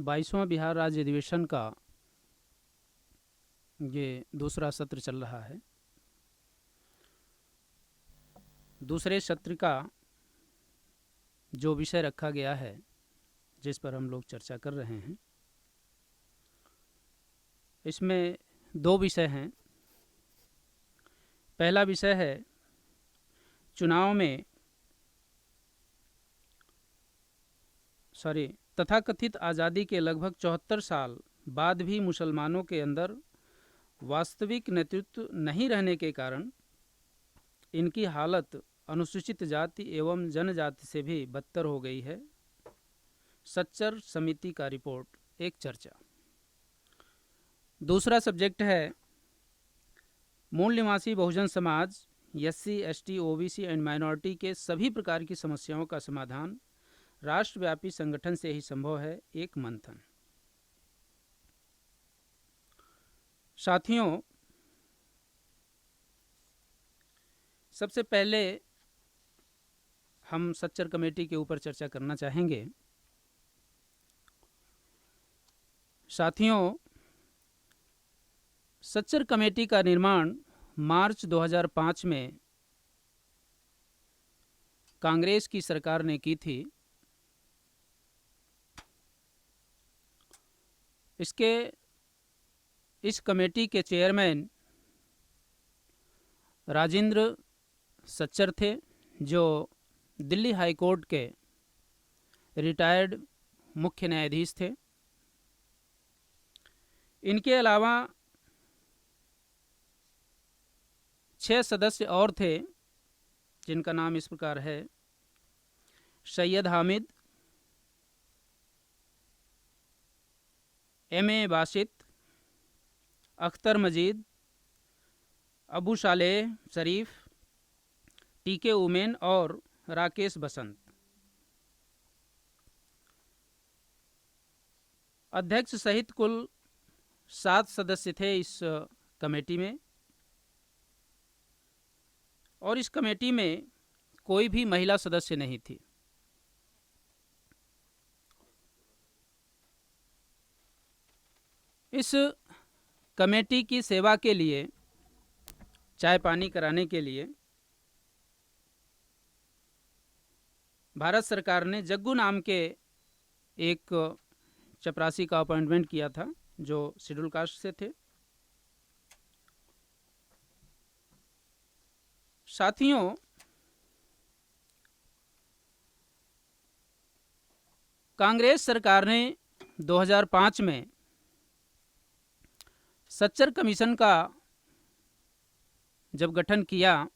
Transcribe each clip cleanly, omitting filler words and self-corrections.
22वां बिहार राज्य अधिवेशन का ये दूसरा सत्र चल रहा है। दूसरे सत्र का जो विषय रखा गया है, जिस पर हम लोग चर्चा कर रहे हैं, इसमें दो विषय हैं। पहला विषय है चुनाव में तथाकथित आज़ादी के लगभग 74 साल बाद भी मुसलमानों के अंदर वास्तविक नेतृत्व नहीं रहने के कारण इनकी हालत अनुसूचित जाति एवं जनजाति से भी बदतर हो गई है। सच्चर समिति का रिपोर्ट, एक चर्चा। दूसरा सब्जेक्ट है मूल निवासी Bahujan Samaj, SC, ST, OBC and minority के सभी प्रकार की समस्याओं का समाधान राष्ट्रव्यापी संगठन से ही संभव है, एक मंथन। साथियों, सबसे पहले हम सच्चर कमेटी के ऊपर चर्चा करना चाहेंगे। साथियों, सच्चर कमेटी का निर्माण मार्च 2005 में कांग्रेस की सरकार ने की थी। इस कमेटी के चेयरमैन राजेंद्र सच्चर थे, जो दिल्ली हाई कोर्ट के रिटायर्ड मुख्य न्यायाधीश थे। इनके अलावा 6 सदस्य और थे, जिनका नाम इस प्रकार है: सैयद हामिद, एम.ए. बासित, अख्तर मजीद, अबू सालेह शरीफ, टी.के. उमेन और राकेश बसंत। अध्यक्ष सहित कुल 7 सदस्य थे इस कमेटी में, और इस कमेटी में कोई भी महिला सदस्य नहीं थी। इस कमेटी की सेवा के लिए, चाय पानी कराने के लिए, भारत सरकार ने जग्गू नाम के एक चपरासी का अपॉइंटमेंट किया था, जो शेड्यूल कास्ट से थे। साथियों, कांग्रेस सरकार ने 2005 में सच्चर कमीशन का जब गठन किया,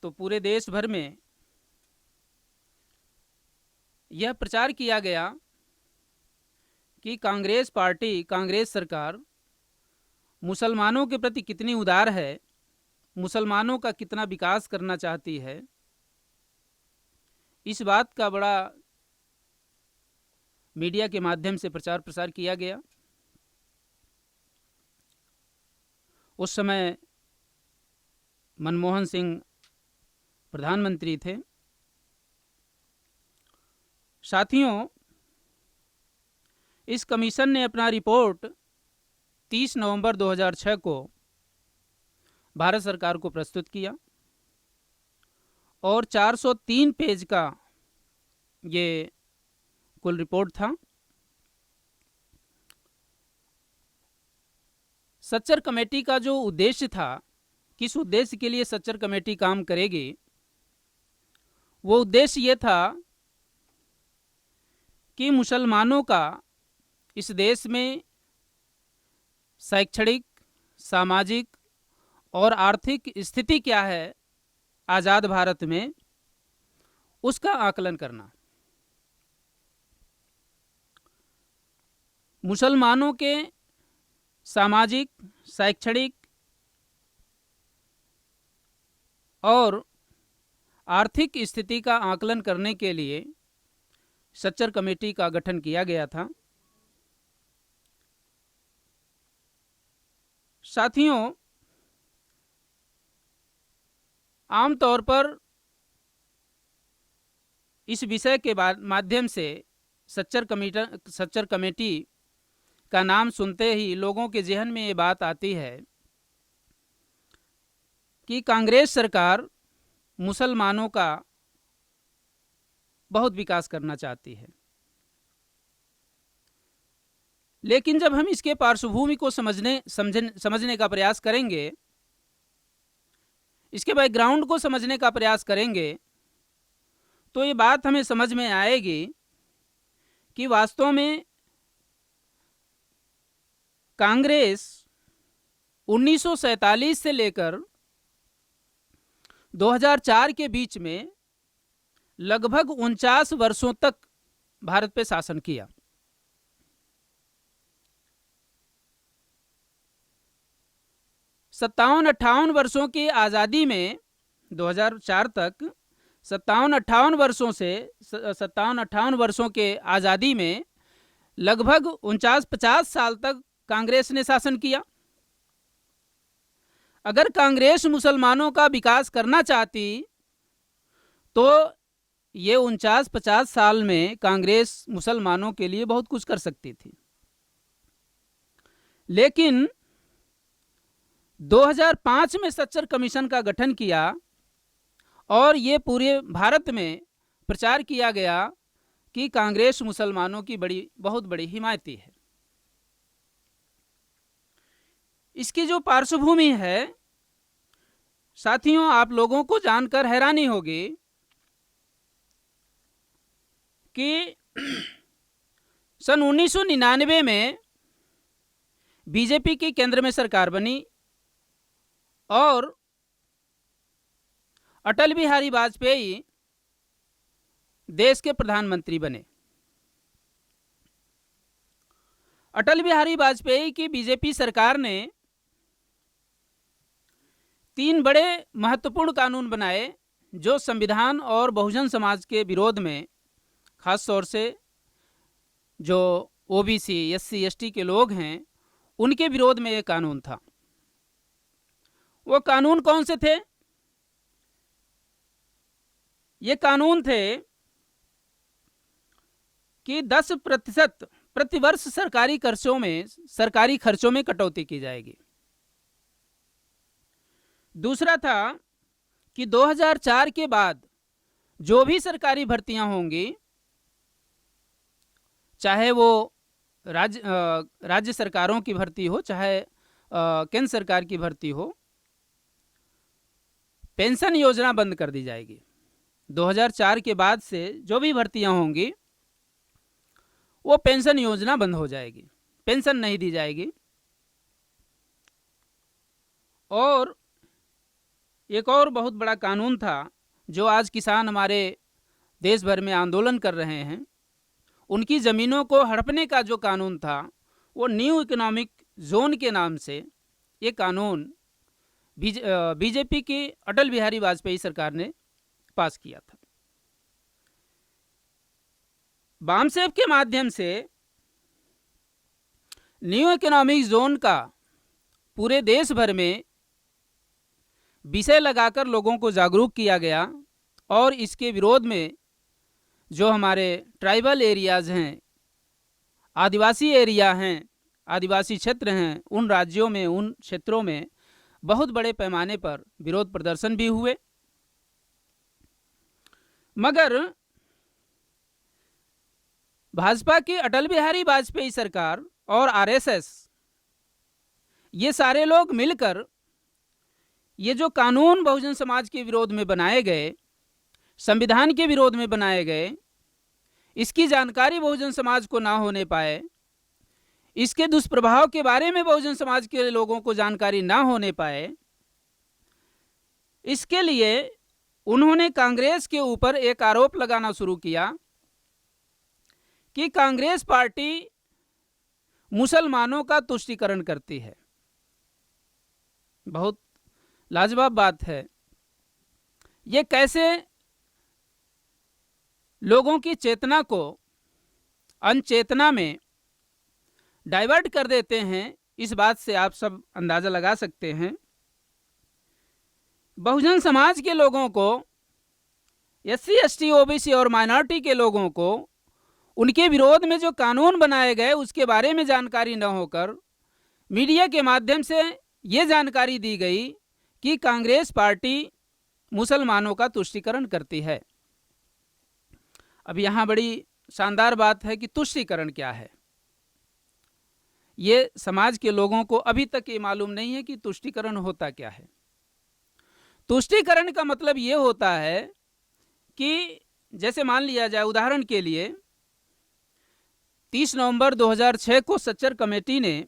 तो पूरे देश भर में यह प्रचार किया गया कि कांग्रेस पार्टी, कांग्रेस सरकार मुसलमानों के प्रति कितनी उदार है, मुसलमानों का कितना विकास करना चाहती है। इस बात का बड़ा मीडिया के माध्यम से प्रचार प्रसार किया गया। उस समय मनमोहन सिंह प्रधानमंत्री थे। साथियों, इस कमीशन ने अपना रिपोर्ट 30 नवंबर 2006 को भारत सरकार को प्रस्तुत किया, और 403 पेज का ये कुल रिपोर्ट था। सच्चर कमेटी का जो उद्देश्य था, किस उद्देश्य के लिए सच्चर कमेटी काम करेगी, वो उद्देश्य ये था कि मुसलमानों का इस देश में शैक्षणिक, सामाजिक और आर्थिक स्थिति क्या है आज़ाद भारत में, उसका आकलन करना। मुसलमानों के सामाजिक, शैक्षणिक और आर्थिक स्थिति का आकलन करने के लिए सच्चर कमेटी का गठन किया गया था। साथियों, आमतौर पर इस विषय के माध्यम से सच्चर कमेटी का नाम सुनते ही लोगों के जहन में ये बात आती है कि कांग्रेस सरकार मुसलमानों का बहुत विकास करना चाहती है। लेकिन जब हम इसके पार्श्वभूमि को समझने का प्रयास करेंगे, इसके बैकग्राउंड को समझने का प्रयास करेंगे, तो ये बात हमें समझ में आएगी कि वास्तव में कांग्रेस 1947 से लेकर 2004 के बीच में लगभग 49 वर्षों तक भारत पे शासन किया। सत्तावन 58 वर्षों की आज़ादी में 2004 तक 57-58 वर्षों के आज़ादी में लगभग 49-50 साल तक कांग्रेस ने शासन किया। अगर कांग्रेस मुसलमानों का विकास करना चाहती तो ये 49-50 साल में कांग्रेस मुसलमानों के लिए बहुत कुछ कर सकती थी। लेकिन 2005 में सच्चर कमीशन का गठन किया और ये पूरे भारत में प्रचार किया गया कि कांग्रेस मुसलमानों की बहुत बड़ी हिमायती है। इसकी जो पार्श्वभूमि है साथियों, आप लोगों को जानकर हैरानी होगी कि सन 1999 में बीजेपी की केंद्र में सरकार बनी और अटल बिहारी वाजपेयी देश के प्रधानमंत्री बने। अटल बिहारी वाजपेयी की बीजेपी सरकार ने 3 बड़े महत्वपूर्ण कानून बनाए जो संविधान और बहुजन समाज के विरोध में, खास तौर से जो ओबीसी, एससी, एसटी के लोग हैं उनके विरोध में ये कानून था। वो कानून कौन से थे? ये कानून थे कि 10% प्रतिवर्ष सरकारी खर्चों में कटौती की जाएगी। दूसरा था कि 2004 के बाद जो भी सरकारी भर्तियां होंगी, चाहे वो राज्य सरकारों की भर्ती हो, चाहे केंद्र सरकार की भर्ती हो, पेंशन योजना बंद कर दी जाएगी। 2004 के बाद से जो भी भर्तियां होंगी वो पेंशन योजना बंद हो जाएगी, पेंशन नहीं दी जाएगी। और एक और बहुत बड़ा कानून था जो आज किसान हमारे देश भर में आंदोलन कर रहे हैं, उनकी ज़मीनों को हड़पने का जो कानून था वो न्यू इकोनॉमिक जोन के नाम से ये कानून बीजेपी की अटल बिहारी वाजपेयी सरकार ने पास किया था। बामसेफ के माध्यम से न्यू इकोनॉमिक जोन का पूरे देश भर में विषय लगाकर लोगों को जागरूक किया गया और इसके विरोध में जो हमारे ट्राइबल एरियाज हैं, आदिवासी एरिया हैं, आदिवासी क्षेत्र हैं, उन राज्यों में, उन क्षेत्रों में बहुत बड़े पैमाने पर विरोध प्रदर्शन भी हुए। मगर भाजपा की अटल बिहारी वाजपेयी सरकार और आरएसएस, ये सारे लोग मिलकर ये जो कानून बहुजन समाज के विरोध में बनाए गए, संविधान के विरोध में बनाए गए, इसकी जानकारी बहुजन समाज को ना होने पाए, इसके दुष्प्रभाव के बारे में बहुजन समाज के लोगों को जानकारी ना होने पाए, इसके लिए उन्होंने कांग्रेस के ऊपर एक आरोप लगाना शुरू किया कि कांग्रेस पार्टी मुसलमानों का तुष्टीकरण करती है। बहुत लाजवाब बात है। ये कैसे लोगों की चेतना को अनचेतना में डाइवर्ट कर देते हैं, इस बात से आप सब अंदाजा लगा सकते हैं। बहुजन समाज के लोगों को, एससी, एसटी, ओबीसी और माइनॉरिटी के लोगों को उनके विरोध में जो कानून बनाए गए उसके बारे में जानकारी न होकर मीडिया के माध्यम से ये जानकारी दी गई कि कांग्रेस पार्टी मुसलमानों का तुष्टीकरण करती है। अब यहाँ बड़ी शानदार बात है कि तुष्टीकरण क्या है। ये समाज के लोगों को अभी तक ये मालूम नहीं है कि तुष्टीकरण होता क्या है। तुष्टीकरण का मतलब ये होता है कि जैसे मान लिया जाए, उदाहरण के लिए 30 नवंबर 2006 को सच्चर कमेटी ने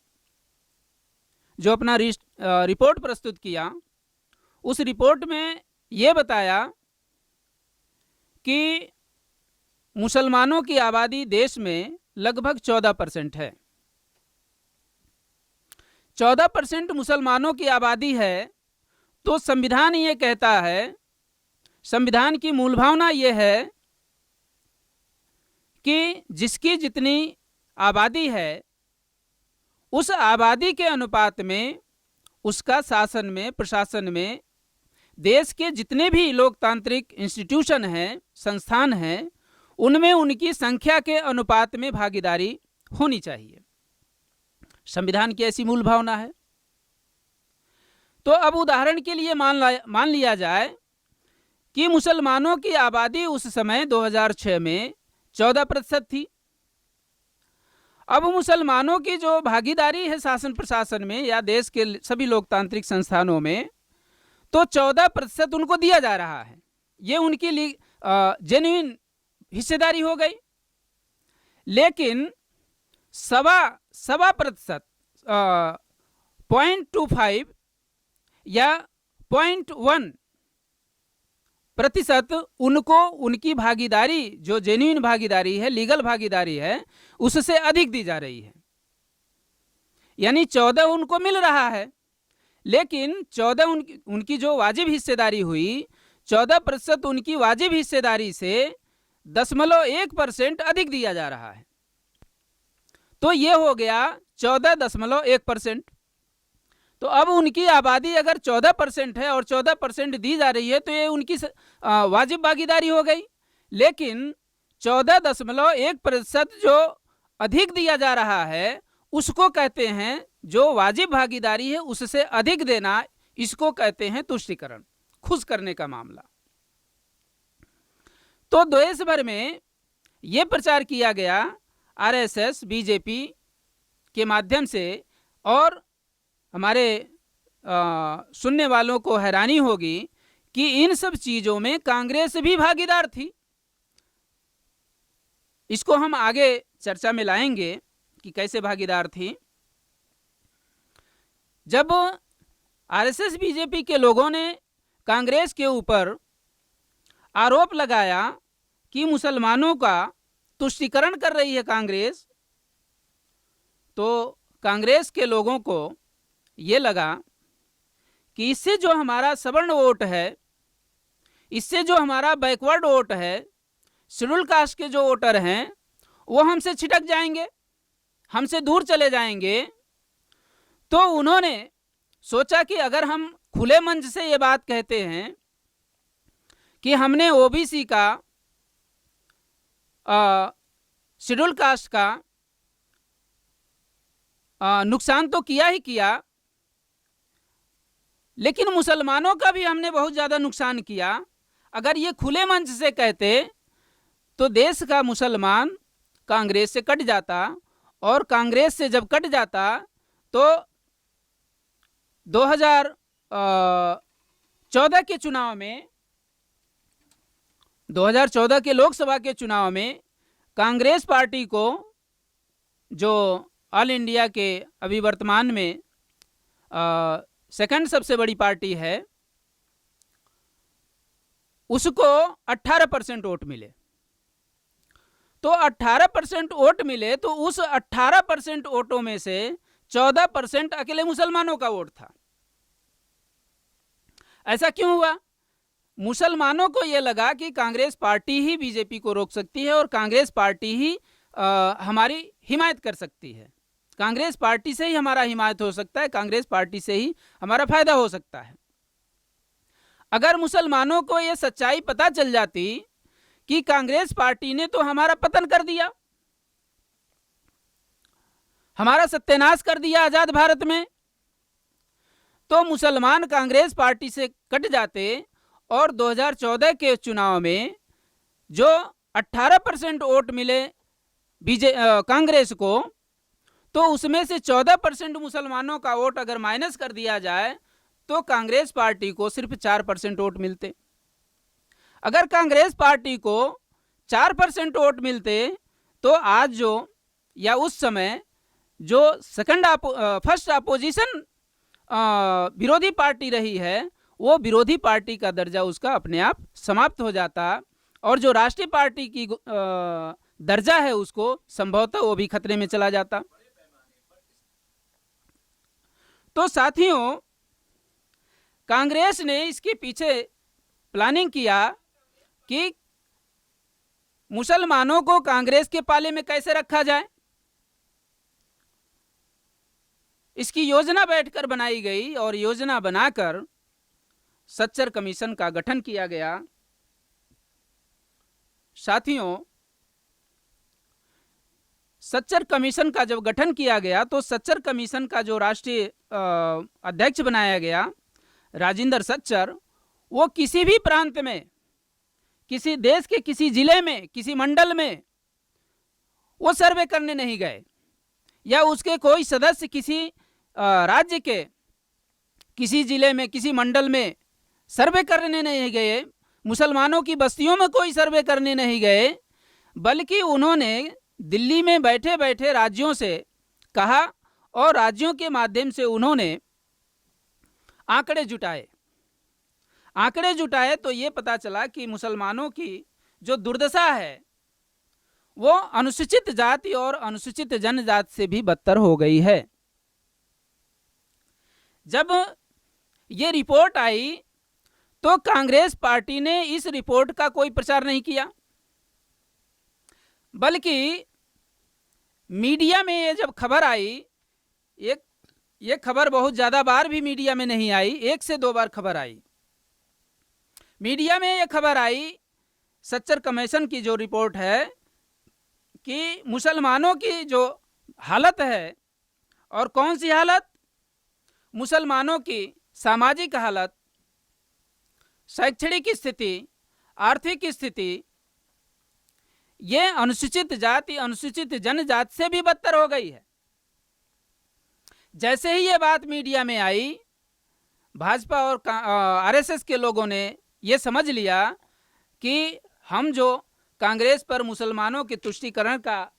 जो अपना रिपोर्ट प्रस्तुत किया, उस रिपोर्ट में ये बताया कि मुसलमानों की आबादी देश में लगभग 14% है। 14% मुसलमानों की आबादी है तो संविधान ये कहता है, संविधान की मूल भावना ये है कि जिसकी जितनी आबादी है उस आबादी के अनुपात में उसका शासन में, प्रशासन में, देश के जितने भी लोकतांत्रिक इंस्टीट्यूशन हैं, संस्थान हैं, उनमें उनकी संख्या के अनुपात में भागीदारी होनी चाहिए। संविधान की ऐसी मूल भावना है। तो अब उदाहरण के लिए मान लिया जाए कि मुसलमानों की आबादी उस समय 2006 में 14% थी। अब मुसलमानों की जो भागीदारी है शासन प्रशासन में या देश के सभी लोकतांत्रिक संस्थानों में, तो 14% उनको दिया जा रहा है। ये उनकी जेन्युइन हिस्सेदारी हो गई। लेकिन 7.25% 0.25 या 0.1% उनको उनकी भागीदारी, जो जेन्युइन भागीदारी है, लीगल भागीदारी है, उससे अधिक दी जा रही है। यानी 14 उनको मिल रहा है, लेकिन 14 उनकी जो वाजिब हिस्सेदारी हुई, 14% उनकी वाजिब हिस्सेदारी से 0.1% अधिक दिया जा रहा है। तो ये हो गया 14.1%। तो अब उनकी आबादी अगर 14% है और 14% दी जा रही है तो ये उनकी वाजिब भागीदारी हो गई। लेकिन 14.1% जो अधिक दिया जा रहा है उसको कहते हैं, जो वाजिब भागीदारी है उससे अधिक देना, इसको कहते हैं तुष्टीकरण, खुश करने का मामला। तो देश भर में यह प्रचार किया गया आरएसएस, बीजेपी के माध्यम से, और हमारे सुनने वालों को हैरानी होगी कि इन सब चीजों में कांग्रेस भी भागीदार थी। इसको हम आगे चर्चा में लाएंगे कि कैसे भागीदार थी। जब आरएसएस बीजेपी के लोगों ने कांग्रेस के ऊपर आरोप लगाया कि मुसलमानों का तुष्टीकरण कर रही है कांग्रेस, तो कांग्रेस के लोगों को ये लगा कि इससे जो हमारा सवर्ण वोट है, इससे जो हमारा बैकवर्ड वोट है, शेड्यूल कास्ट के जो वोटर हैं, वो हमसे छिटक जाएंगे, हमसे दूर चले जाएंगे। तो उन्होंने सोचा कि अगर हम खुले मंच से ये बात कहते हैं कि हमने ओबीसी का, शेड्यूल कास्ट का नुकसान तो किया ही किया, लेकिन मुसलमानों का भी हमने बहुत ज़्यादा नुकसान किया, अगर ये खुले मंच से कहते तो देश का मुसलमान कांग्रेस से कट जाता, और कांग्रेस से जब कट जाता तो 2014 के चुनाव में, 2014 के लोकसभा के चुनाव में कांग्रेस पार्टी को, जो ऑल इंडिया के अभी वर्तमान में सेकंड सबसे बड़ी पार्टी है, उसको 18% वोट मिले। तो 18% वोट मिले तो उस 18% वोटों में से 14% अकेले मुसलमानों का वोट था। ऐसा क्यों हुआ? मुसलमानों को यह लगा कि कांग्रेस पार्टी ही बीजेपी को रोक सकती है और कांग्रेस पार्टी ही हमारी हिमायत कर सकती है, कांग्रेस पार्टी से ही हमारा हिमायत हो सकता है, कांग्रेस पार्टी से ही हमारा फायदा हो सकता है। अगर मुसलमानों को यह सच्चाई पता चल जाती कि कांग्रेस पार्टी ने तो हमारा पतन कर दिया, हमारा सत्यानाश कर दिया आजाद भारत में, तो मुसलमान कांग्रेस पार्टी से कट जाते और 2014 के चुनाव में जो 18% वोट मिले कांग्रेस को, तो उसमें से 14% मुसलमानों का वोट अगर माइनस कर दिया जाए तो कांग्रेस पार्टी को सिर्फ 4% वोट मिलते। अगर कांग्रेस पार्टी को 4% वोट मिलते तो आज जो या उस समय जो फर्स्ट अपोजिशन विरोधी पार्टी रही है, वो विरोधी पार्टी का दर्जा उसका अपने आप समाप्त हो जाता और जो राष्ट्रीय पार्टी की दर्जा है उसको संभवतः वो भी खतरे में चला जाता। तो साथियों, कांग्रेस ने इसके पीछे प्लानिंग किया कि मुसलमानों को कांग्रेस के पाले में कैसे रखा जाए। इसकी योजना बैठकर बनाई गई और योजना बनाकर सच्चर कमीशन का गठन किया गया। साथियों, सच्चर कमीशन का जब गठन किया गया तो सच्चर कमीशन का जो राष्ट्रीय अध्यक्ष बनाया गया राजेंद्र सच्चर, वो किसी भी प्रांत में, किसी देश के किसी जिले में, किसी मंडल में वो सर्वे करने नहीं गए, या उसके कोई सदस्य किसी राज्य के किसी जिले में, किसी मंडल में सर्वे करने नहीं गए, मुसलमानों की बस्तियों में कोई सर्वे करने नहीं गए, बल्कि उन्होंने दिल्ली में बैठे बैठे राज्यों से कहा और राज्यों के माध्यम से उन्होंने आंकड़े जुटाए तो ये पता चला कि मुसलमानों की जो दुर्दशा है वो अनुसूचित जाति और अनुसूचित जनजाति से भी बदतर हो गई है। जब ये रिपोर्ट आई तो कांग्रेस पार्टी ने इस रिपोर्ट का कोई प्रचार नहीं किया, बल्कि मीडिया में ये जब खबर आई, ये खबर बहुत ज़्यादा बार भी मीडिया में नहीं आई, 1 से 2 बार खबर आई। मीडिया में ये खबर आई सच्चर कमीशन की जो रिपोर्ट है कि मुसलमानों की जो हालत है, और कौन सी हालत, मुसलमानों की सामाजिक हालत, शैक्षणिक स्थिति, आर्थिक स्थिति, ये अनुसूचित जाति अनुसूचित जनजाति से भी बदतर हो गई है। जैसे ही ये बात मीडिया में आई, भाजपा और आरएसएस के लोगों ने ये समझ लिया कि हम जो कांग्रेस पर मुसलमानों के तुष्टीकरण का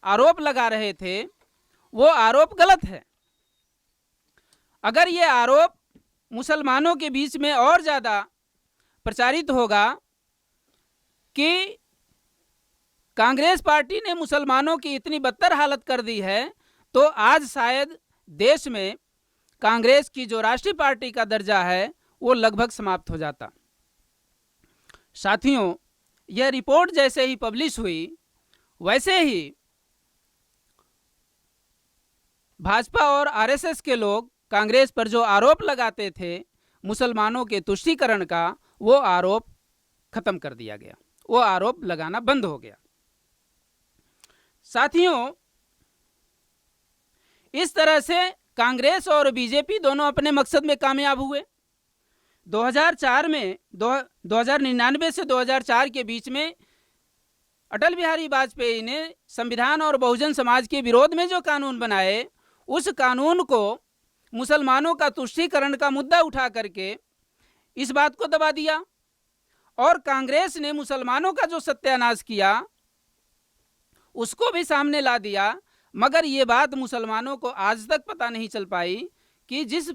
आरोप लगा रहे थे वो आरोप गलत है। अगर ये आरोप मुसलमानों के बीच में और ज़्यादा प्रचारित होगा कि कांग्रेस पार्टी ने मुसलमानों की इतनी बदतर हालत कर दी है, तो आज शायद देश में कांग्रेस की जो राष्ट्रीय पार्टी का दर्जा है वो लगभग समाप्त हो जाता। साथियों, यह रिपोर्ट जैसे ही पब्लिश हुई, वैसे ही भाजपा और आरएसएस के लोग कांग्रेस पर जो आरोप लगाते थे मुसलमानों के तुष्टीकरण का, वो आरोप खत्म कर दिया गया, वो आरोप लगाना बंद हो गया। साथियों, इस तरह से कांग्रेस और बीजेपी दोनों अपने मकसद में कामयाब हुए। 1999 से 2004 के बीच में अटल बिहारी वाजपेयी ने संविधान और बहुजन समाज के विरोध में जो कानून बनाए, उस कानून को मुसलमानों का तुष्टीकरण का मुद्दा उठा करके इस बात को दबा दिया, और कांग्रेस ने मुसलमानों का जो सत्यानाश किया उसको भी सामने ला दिया। मगर ये बात मुसलमानों को आज तक पता नहीं चल पाई कि जिस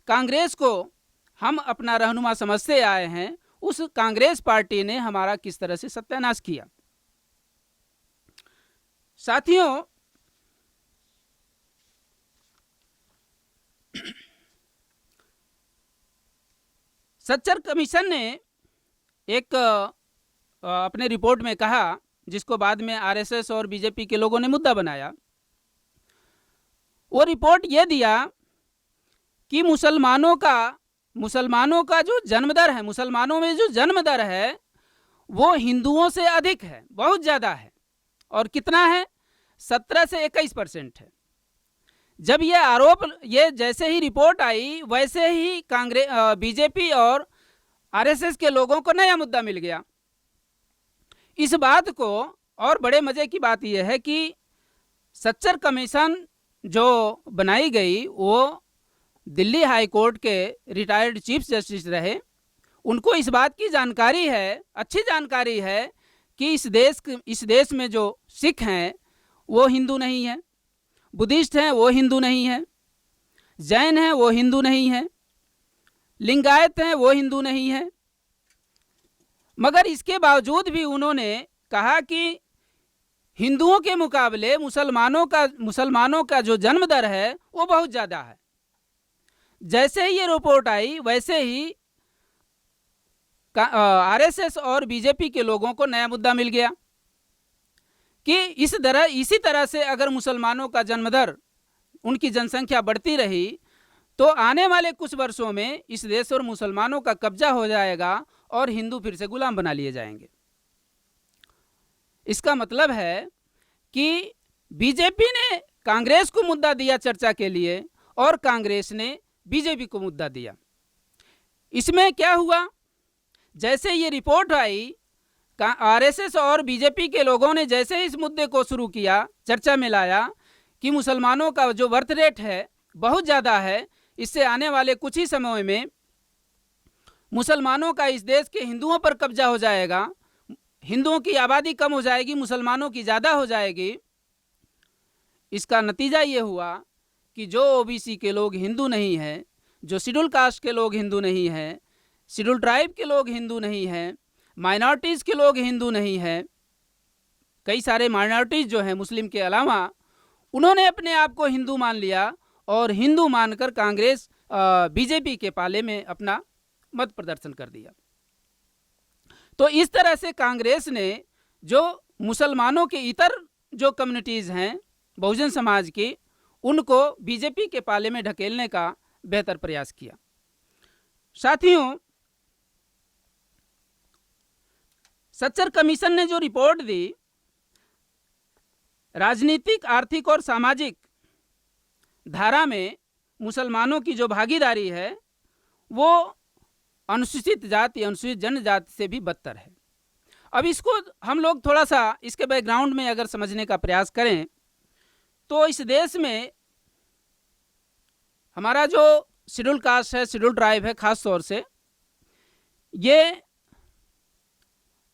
कांग्रेस को हम अपना रहनुमा समझते आए हैं, उस कांग्रेस पार्टी ने हमारा किस तरह से सत्यानाश किया। साथियों, सच्चर कमीशन ने एक अपने रिपोर्ट में कहा, जिसको बाद में आरएसएस और बीजेपी के लोगों ने मुद्दा बनाया। वो रिपोर्ट ये दिया कि मुसलमानों का जो जन्म दर है, मुसलमानों में जो जन्म दर है वो हिंदुओं से अधिक है, बहुत ज़्यादा है। और कितना है? 17 से 21% है। जब ये आरोप, ये जैसे ही रिपोर्ट आई वैसे ही कांग्रेस, बीजेपी और आरएसएस के लोगों को नया मुद्दा मिल गया। इस बात को, और बड़े मजे की बात यह है कि सच्चर कमीशन जो बनाई गई वो दिल्ली हाई कोर्ट के रिटायर्ड चीफ जस्टिस रहे। उनको इस बात की जानकारी है, अच्छी जानकारी है कि इस देश में जो सिख हैं वो हिंदू नहीं है, बुद्धिस्ट हैं वो हिंदू नहीं है, जैन हैं वो हिंदू नहीं है, लिंगायत हैं वो हिंदू नहीं है। मगर इसके बावजूद भी उन्होंने कहा कि हिंदुओं के मुकाबले मुसलमानों का जो जन्म दर है वो बहुत ज़्यादा है। जैसे ही ये रिपोर्ट आई वैसे ही आरएसएस और बीजेपी के लोगों को नया मुद्दा मिल गया कि इसी तरह से अगर मुसलमानों का जन्म दर, उनकी जनसंख्या बढ़ती रही तो आने वाले कुछ वर्षों में इस देश और मुसलमानों का कब्जा हो जाएगा और हिंदू फिर से गुलाम बना लिए जाएंगे। इसका मतलब है कि बीजेपी ने कांग्रेस को मुद्दा दिया चर्चा के लिए और कांग्रेस ने बीजेपी को मुद्दा दिया। इसमें क्या हुआ, जैसे ये रिपोर्ट आई, आरएसएस और बीजेपी के लोगों ने जैसे इस मुद्दे को शुरू किया, चर्चा में लाया कि मुसलमानों का जो बर्थ रेट है बहुत ज़्यादा है, इससे आने वाले कुछ ही समय में मुसलमानों का इस देश के हिंदुओं पर कब्जा हो जाएगा, हिंदुओं की आबादी कम हो जाएगी, मुसलमानों की ज़्यादा हो जाएगी। इसका नतीजा ये हुआ कि जो ओबीसी के लोग हिंदू नहीं हैं, जो शेड्यूल कास्ट के लोग हिंदू नहीं हैं, शेड्यूल ट्राइब के लोग हिंदू नहीं हैं, माइनॉरिटीज़ के लोग हिंदू नहीं हैं, कई सारे माइनॉरिटीज़ जो हैं मुस्लिम के अलावा, उन्होंने अपने आप को हिंदू मान लिया और हिंदू मानकर कांग्रेस बीजेपी के पाले में अपना मत प्रदर्शन कर दिया। तो इस तरह से कांग्रेस ने जो मुसलमानों के इतर जो कम्युनिटीज़ हैं बहुजन समाज की, उनको बीजेपी के पाले में ढकेलने का बेहतर प्रयास किया। साथियों, सच्चर कमीशन ने जो रिपोर्ट दी, राजनीतिक, आर्थिक और सामाजिक धारा में मुसलमानों की जो भागीदारी है वो अनुसूचित जाति, अनुसूचित जनजाति से भी बदतर है। अब इसको हम लोग थोड़ा सा इसके बैकग्राउंड में अगर समझने का प्रयास करें तो इस देश में हमारा जो शेड्यूल कास्ट है, शेड्यूल ट्राइब है, खास तौर से ये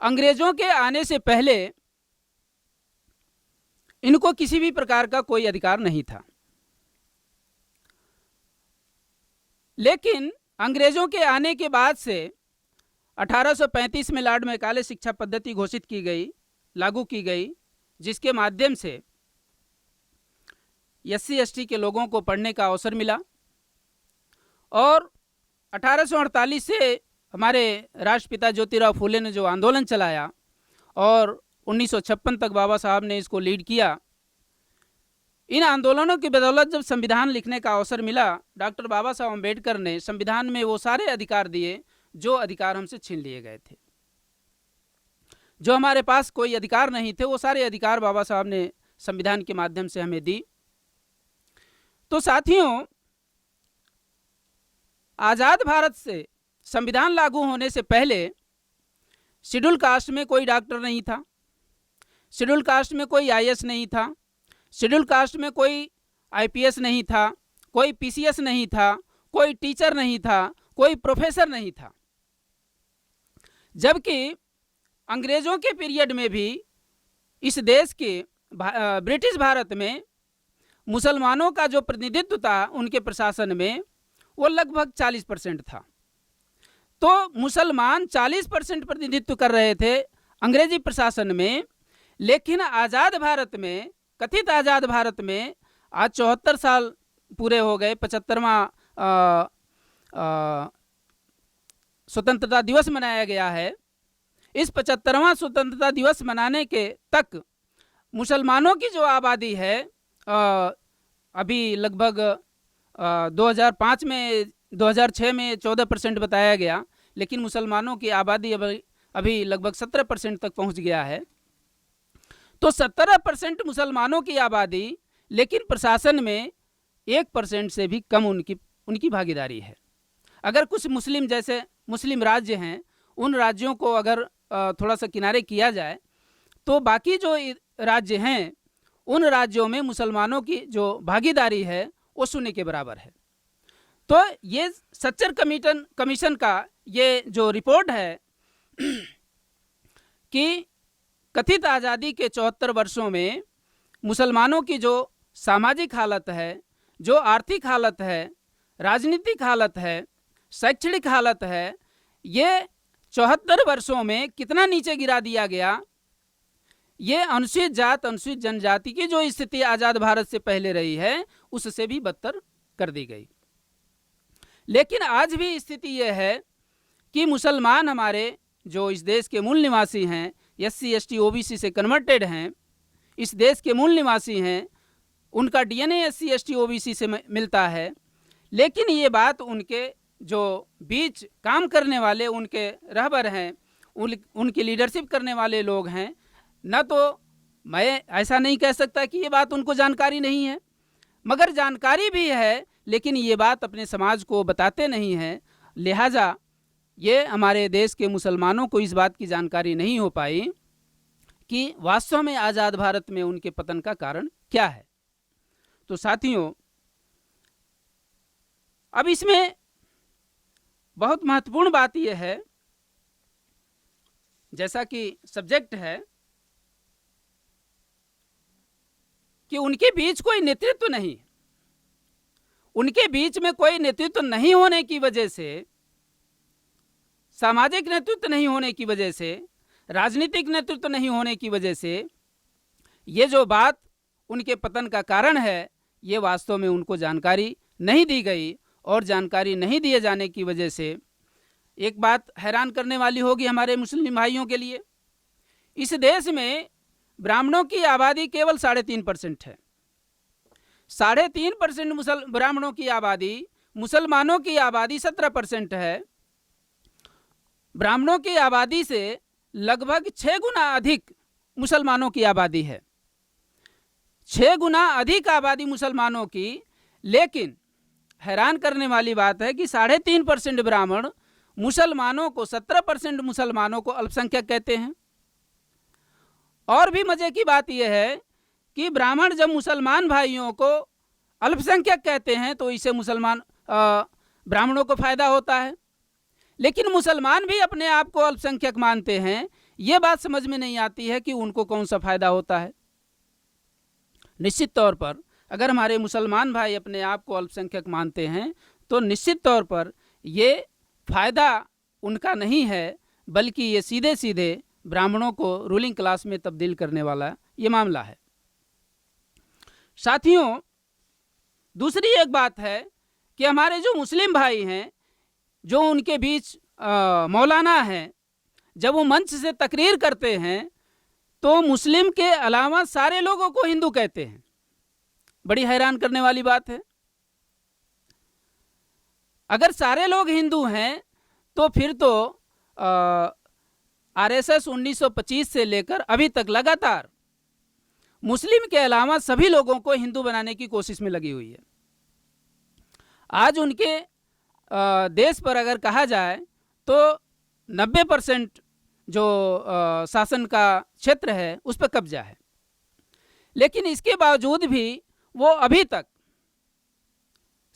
अंग्रेजों के आने से पहले इनको किसी भी प्रकार का कोई अधिकार नहीं था। लेकिन अंग्रेजों के आने के बाद से 1835 में लॉर्ड मैकाले शिक्षा पद्धति घोषित की गई, लागू की गई, जिसके माध्यम से एससी एसटी के लोगों को पढ़ने का अवसर मिला। और 1848 से हमारे राष्ट्रपिता ज्योतिराव फूले ने जो आंदोलन चलाया और 1956 तक बाबा साहब ने इसको लीड किया, इन आंदोलनों की बदौलत जब संविधान लिखने का अवसर मिला, डॉक्टर बाबा साहब अम्बेडकर ने संविधान में वो सारे अधिकार दिए जो अधिकार हमसे छीन लिए गए थे। जो हमारे पास कोई अधिकार नहीं थे वो सारे अधिकार बाबा साहब ने संविधान के माध्यम से हमें दी। तो साथियों, आज़ाद भारत से संविधान लागू होने से पहले शेड्यूल कास्ट में कोई डॉक्टर नहीं था, शेड्यूल कास्ट में कोई आईएएस नहीं था, शेड्यूल कास्ट में कोई आईपीएस नहीं था, कोई पीसीएस नहीं था, कोई टीचर नहीं था, कोई प्रोफेसर नहीं था। जबकि अंग्रेज़ों के पीरियड में भी इस देश के ब्रिटिश भारत में मुसलमानों का जो प्रतिनिधित्व था उनके प्रशासन में वो लगभग 40% था। तो मुसलमान 40% प्रतिनिधित्व कर रहे थे अंग्रेजी प्रशासन में। लेकिन आज़ाद भारत में, कथित आज़ाद भारत में आज 74 साल पूरे हो गए, 75वां स्वतंत्रता दिवस मनाया गया है। इस 75वां स्वतंत्रता दिवस मनाने के तक मुसलमानों की जो आबादी है अभी लगभग 2005 में 2006 में 14% बताया गया, लेकिन मुसलमानों की आबादी अभी लगभग 17% तक पहुंच गया है। तो 17% मुसलमानों की आबादी, लेकिन प्रशासन में 1% से भी कम उनकी भागीदारी है। अगर कुछ मुस्लिम जैसे मुस्लिम राज्य हैं, उन राज्यों को अगर थोड़ा सा किनारे किया जाए तो बाकी जो राज्य हैं उन राज्यों में मुसलमानों की जो भागीदारी है वो शून्य के बराबर है। तो ये सच्चर कमीशन का ये जो रिपोर्ट है कि कथित आज़ादी के 74 वर्षों में मुसलमानों की जो सामाजिक हालत है, जो आर्थिक हालत है, राजनीतिक हालत है, शैक्षणिक हालत है, ये 74 वर्षों में कितना नीचे गिरा दिया गया। ये अनुसूचित जात अनुसूचित जनजाति की जो स्थिति आज़ाद भारत से पहले रही है उससे भी बदतर कर दी गई। लेकिन आज भी स्थिति यह है कि मुसलमान हमारे जो इस देश के मूल निवासी हैं, SC ST OBC से कन्वर्टेड हैं, इस देश के मूल निवासी हैं, उनका DNA SC ST OBC से मिलता है, लेकिन ये बात उनके जो बीच काम करने वाले उनके रहबर हैं, उनकी लीडरशिप करने वाले लोग हैं, न तो मैं ऐसा नहीं कह सकता कि ये बात उनको जानकारी नहीं है, मगर जानकारी भी है लेकिन ये बात अपने समाज को बताते नहीं हैं। लिहाजा ये हमारे देश के मुसलमानों को इस बात की जानकारी नहीं हो पाई कि वास्तव में आज़ाद भारत में उनके पतन का कारण क्या है। तो साथियों, अब इसमें बहुत महत्वपूर्ण बात यह है, जैसा कि सब्जेक्ट है कि उनके बीच कोई नेतृत्व नहीं, उनके बीच में कोई नेतृत्व नहीं होने की वजह से, सामाजिक नेतृत्व नहीं होने की वजह से, राजनीतिक नेतृत्व नहीं होने की वजह से ये जो बात उनके पतन का कारण है ये वास्तव में उनको जानकारी नहीं दी गई। और जानकारी नहीं दिए जाने की वजह से एक बात हैरान करने वाली होगी हमारे मुस्लिम भाइयों के लिए, इस देश में ब्राह्मणों की आबादी केवल 3.5% है। 3.5% ब्राह्मणों की आबादी, मुसलमानों की आबादी 17% है। ब्राह्मणों की आबादी से लगभग 6 गुना अधिक मुसलमानों की आबादी है, 6 गुना अधिक आबादी मुसलमानों की। लेकिन हैरान करने वाली बात है कि 3.5% ब्राह्मण मुसलमानों को, 17% मुसलमानों को अल्पसंख्यक कहते हैं। और भी मजे की बात यह है कि ब्राह्मण जब मुसलमान भाइयों को अल्पसंख्यक कहते हैं तो इससे ब्राह्मणों को फायदा होता है, लेकिन मुसलमान भी अपने आप को अल्पसंख्यक मानते हैं। ये बात समझ में नहीं आती है कि उनको कौन सा फायदा होता है। निश्चित तौर पर अगर हमारे मुसलमान भाई अपने आप को अल्पसंख्यक मानते हैं तो निश्चित तौर पर ये फायदा उनका नहीं है, बल्कि ये सीधे सीधे ब्राह्मणों को रूलिंग क्लास में तब्दील करने वाला ये मामला है। साथियों, दूसरी एक बात है कि हमारे जो मुस्लिम भाई हैं, जो उनके बीच मौलाना हैं, जब वो मंच से तकरीर करते हैं तो मुस्लिम के अलावा सारे लोगों को हिंदू कहते हैं। बड़ी हैरान करने वाली बात है। अगर सारे लोग हिंदू हैं तो फिर तो RSS 1925 से लेकर अभी तक लगातार मुस्लिम के अलावा सभी लोगों को हिंदू बनाने की कोशिश में लगी हुई है। आज उनके देश पर अगर कहा जाए तो 90% जो शासन का क्षेत्र है उस पर कब्जा है, लेकिन इसके बावजूद भी वो अभी तक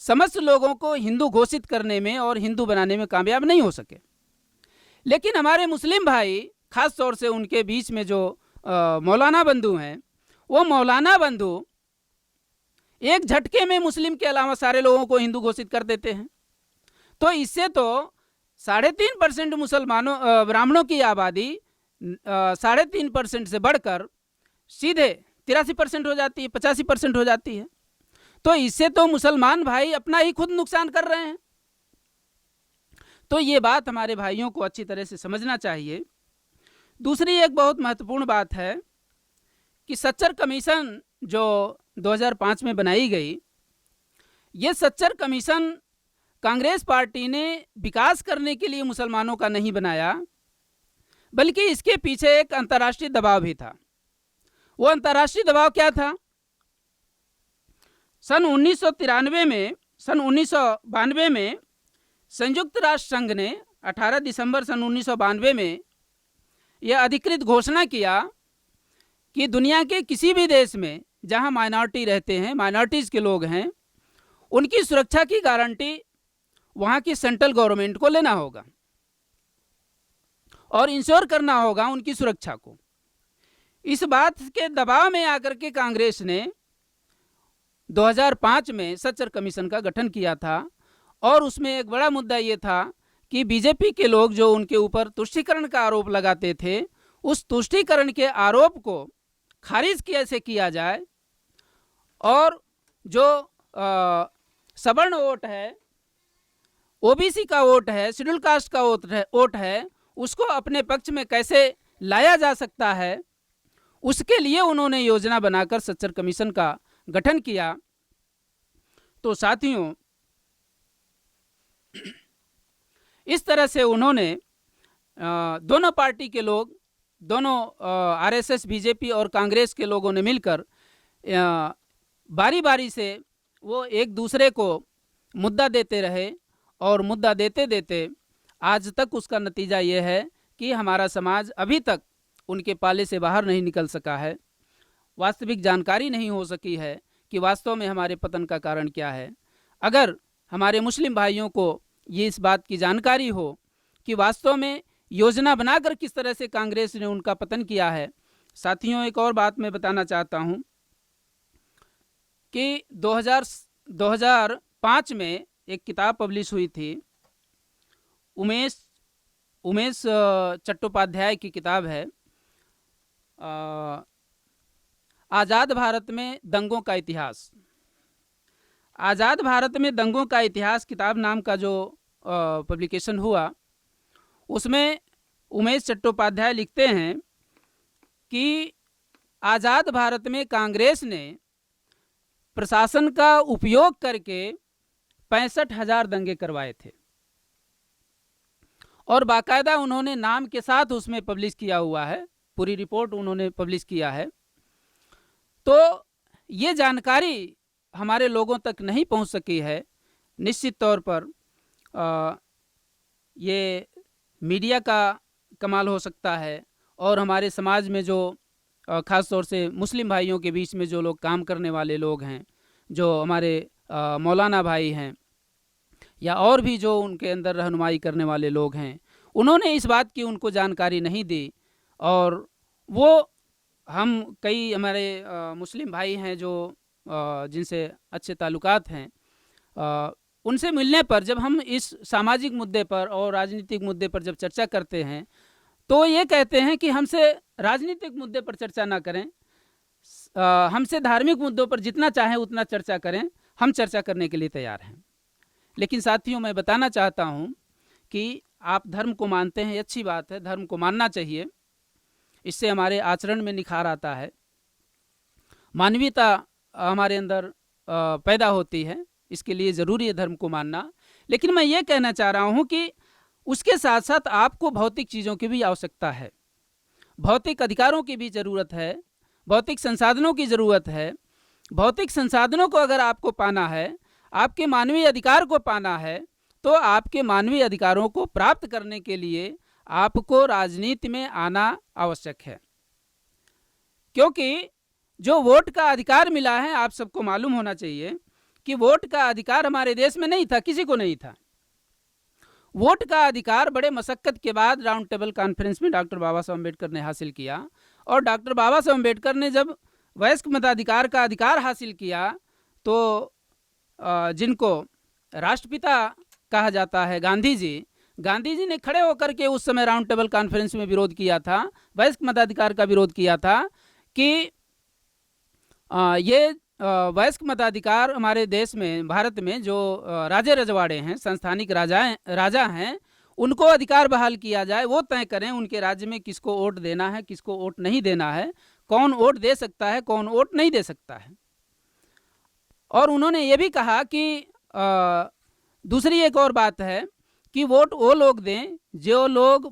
समस्त लोगों को हिंदू घोषित करने में और हिंदू बनाने में कामयाब नहीं हो सके। लेकिन हमारे मुस्लिम भाई, खास तौर से उनके बीच में जो मौलाना बंधु हैं, वो मौलाना बंधु एक झटके में मुस्लिम के अलावा सारे लोगों को हिंदू घोषित कर देते हैं। तो इससे तो 3.5% मुसलमानों ब्राह्मणों की आबादी 3.5% से बढ़कर सीधे 83% हो जाती है, 85% हो जाती है। तो इससे तो मुसलमान भाई अपना ही खुद नुकसान कर रहे हैं। तो ये बात हमारे भाइयों को अच्छी तरह से समझना चाहिए। दूसरी एक बहुत महत्वपूर्ण बात है कि सच्चर कमीशन जो 2005 में बनाई गई, ये सच्चर कमीशन कांग्रेस पार्टी ने विकास करने के लिए मुसलमानों का नहीं बनाया, बल्कि इसके पीछे एक अंतर्राष्ट्रीय दबाव भी था। वो अंतर्राष्ट्रीय दबाव क्या था? सन 1992 में संयुक्त राष्ट्र संघ ने 18 दिसंबर सन 1992 में यह अधिकृत घोषणा किया कि दुनिया के किसी भी देश में जहां माइनॉरिटी रहते हैं, माइनॉरिटीज़ के लोग हैं, उनकी सुरक्षा की गारंटी वहां की सेंट्रल गवर्नमेंट को लेना होगा और इंश्योर करना होगा उनकी सुरक्षा को। इस बात के दबाव में आकर के कांग्रेस ने 2005 में सच्चर कमीशन का गठन किया था और उसमें एक बड़ा मुद्दा ये था कि बीजेपी के लोग जो उनके ऊपर तुष्टीकरण का आरोप लगाते थे, उस तुष्टीकरण के आरोप को खारिज कैसे किया जाए और जो सवर्ण वोट है, ओबीसी का वोट है, शेड्यूल कास्ट का वोट है, उसको अपने पक्ष में कैसे लाया जा सकता है, उसके लिए उन्होंने योजना बनाकर सच्चर कमीशन का गठन किया। तो साथियों, इस तरह से उन्होंने दोनों पार्टी के लोग, दोनों आरएसएस, बीजेपी और कांग्रेस के लोगों ने मिलकर बारी बारी से वो एक दूसरे को मुद्दा देते रहे और मुद्दा देते देते आज तक उसका नतीजा ये है कि हमारा समाज अभी तक उनके पाले से बाहर नहीं निकल सका है। वास्तविक जानकारी नहीं हो सकी है कि वास्तव में हमारे पतन का कारण क्या है। अगर हमारे मुस्लिम भाइयों को ये इस बात की जानकारी हो कि वास्तव में योजना बनाकर किस तरह से कांग्रेस ने उनका पतन किया है। साथियों, एक और बात मैं बताना चाहता हूं कि 2005 में एक किताब पब्लिश हुई थी, उमेश चट्टोपाध्याय की किताब है, आज़ाद भारत में दंगों का इतिहास। आज़ाद भारत में दंगों का इतिहास किताब नाम का जो पब्लिकेशन हुआ, उसमें उमेश चट्टोपाध्याय लिखते हैं कि आज़ाद भारत में कांग्रेस ने प्रशासन का उपयोग करके 65,000 दंगे करवाए थे और बाकायदा उन्होंने नाम के साथ उसमें पब्लिश किया हुआ है, पूरी रिपोर्ट उन्होंने पब्लिश किया है। तो ये जानकारी हमारे लोगों तक नहीं पहुंच सकी है। निश्चित तौर पर ये मीडिया का कमाल हो सकता है और हमारे समाज में जो ख़ास तौर से मुस्लिम भाइयों के बीच में जो लोग काम करने वाले लोग हैं, जो हमारे मौलाना भाई हैं या और भी जो उनके अंदर रहनुमाई करने वाले लोग हैं, उन्होंने इस बात की उनको जानकारी नहीं दी। और वो हम कई हमारे मुस्लिम भाई हैं जो जिनसे अच्छे ताल्लुकात हैं, उनसे मिलने पर जब हम इस सामाजिक मुद्दे पर और राजनीतिक मुद्दे पर जब चर्चा करते हैं तो ये कहते हैं कि हमसे राजनीतिक मुद्दे पर चर्चा ना करें, हमसे धार्मिक मुद्दों पर जितना चाहें उतना चर्चा करें, हम चर्चा करने के लिए तैयार हैं। लेकिन साथियों, मैं बताना चाहता हूं कि आप धर्म को मानते हैं, अच्छी बात है, धर्म को मानना चाहिए, इससे हमारे आचरण में निखार आता है, मानवीयता हमारे अंदर पैदा होती है, इसके लिए ज़रूरी है धर्म को मानना। लेकिन मैं ये कहना चाह रहा हूँ कि उसके साथ साथ आपको भौतिक चीज़ों की भी आवश्यकता है, भौतिक अधिकारों की भी ज़रूरत है, भौतिक संसाधनों की ज़रूरत है। भौतिक संसाधनों को अगर आपको पाना है, आपके मानवीय अधिकार को पाना है, तो आपके मानवीय अधिकारों को प्राप्त करने के लिए आपको राजनीति में आना आवश्यक है। क्योंकि जो वोट का अधिकार मिला है, आप सबको मालूम होना चाहिए कि वोट का अधिकार हमारे देश में नहीं था, किसी को नहीं था। वोट का अधिकार बड़े मशक्कत के बाद राउंड टेबल कॉन्फ्रेंस में डॉक्टर बाबा साहब अम्बेडकर ने हासिल किया। और डॉक्टर बाबा साहब अम्बेडकर ने जब वयस्क मताधिकार का अधिकार हासिल किया तो जिनको राष्ट्रपिता कहा जाता है, गांधी जी ने खड़े होकर के उस समय राउंड टेबल कॉन्फ्रेंस में विरोध किया था, वयस्क मताधिकार का विरोध किया था कि ये वयस्क मताधिकार हमारे देश में, भारत में जो राजे रजवाड़े हैं, संस्थानिक राजा हैं, उनको अधिकार बहाल किया जाए, वो तय करें उनके राज्य में किसको वोट देना है, किसको वोट नहीं देना है, कौन वोट दे सकता है, कौन वोट नहीं दे सकता है। और उन्होंने ये भी कहा कि दूसरी एक और बात है कि वोट वो लोग दें जो लोग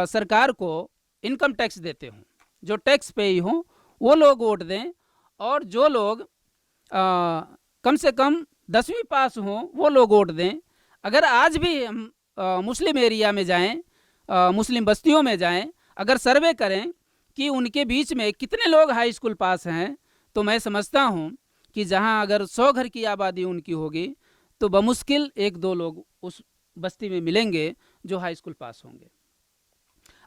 सरकार को इनकम टैक्स देते हों, जो टैक्स पेई हों, वो लोग वोट दें, और जो लोग कम से कम 10वीं पास हों वो लोग वोट दें। अगर आज भी हम मुस्लिम एरिया में जाएं, मुस्लिम बस्तियों में जाएं, अगर सर्वे करें कि उनके बीच में कितने लोग हाई स्कूल पास हैं, तो मैं समझता हूं कि जहां अगर 100 घर की आबादी उनकी होगी तो बमुश्किल 1-2 लोग उस बस्ती में मिलेंगे जो हाई स्कूल पास होंगे।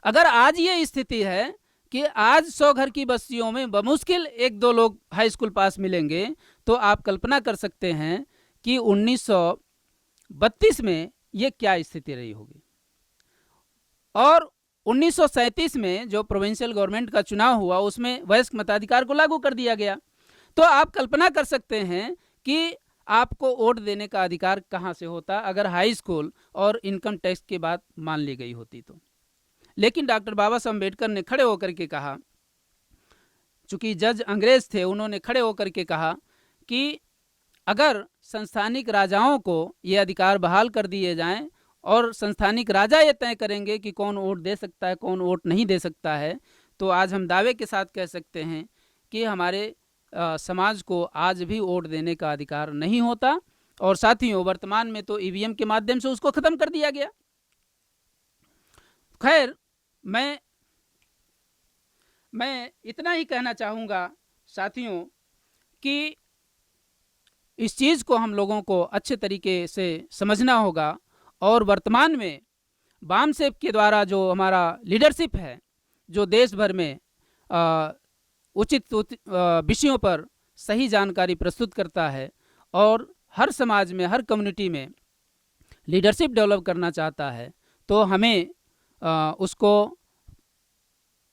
अगर आज ये स्थिति है कि आज 100 घर की बस्तियों में बमुश्किल 1-2 लोग हाई स्कूल पास मिलेंगे, तो आप कल्पना कर सकते हैं कि 1932 में ये क्या स्थिति रही होगी। और 1937 में जो प्रोविंशियल गवर्नमेंट का चुनाव हुआ उसमें वयस्क मताधिकार को लागू कर दिया गया। तो आप कल्पना कर सकते हैं कि आपको वोट देने का अधिकार कहाँ से होता अगर हाई स्कूल और इनकम टैक्स की बात मान ली गई होती तो। लेकिन डॉक्टर बाबा साहब अम्बेडकर ने खड़े होकर के कहा, चूंकि जज अंग्रेज थे, उन्होंने खड़े होकर के कहा कि अगर संस्थानिक राजाओं को ये अधिकार बहाल कर दिए जाएं और संस्थानिक राजा ये तय करेंगे कि कौन वोट दे सकता है कौन वोट नहीं दे सकता है, तो आज हम दावे के साथ कह सकते हैं कि हमारे समाज को आज भी वोट देने का अधिकार नहीं होता। और साथियों, वर्तमान में तो ईवीएम के माध्यम से उसको ख़त्म कर दिया गया। खैर, मैं इतना ही कहना चाहूँगा साथियों कि इस चीज़ को हम लोगों को अच्छे तरीके से समझना होगा। और वर्तमान में बामसेफ के द्वारा जो हमारा लीडरशिप है, जो देश भर में उचित विषयों पर सही जानकारी प्रस्तुत करता है और हर समाज में, हर कम्युनिटी में लीडरशिप डेवलप करना चाहता है, तो हमें उसको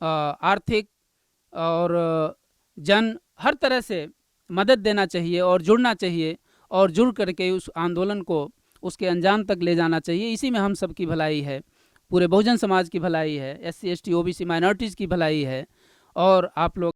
आर्थिक और हर तरह से मदद देना चाहिए और जुड़ना चाहिए और जुड़ करके उस आंदोलन को उसके अंजाम तक ले जाना चाहिए। इसी में हम सब की भलाई है, पूरे बहुजन समाज की भलाई है, SC ST OBC माइनॉरिटीज़ की भलाई है। और आप लोग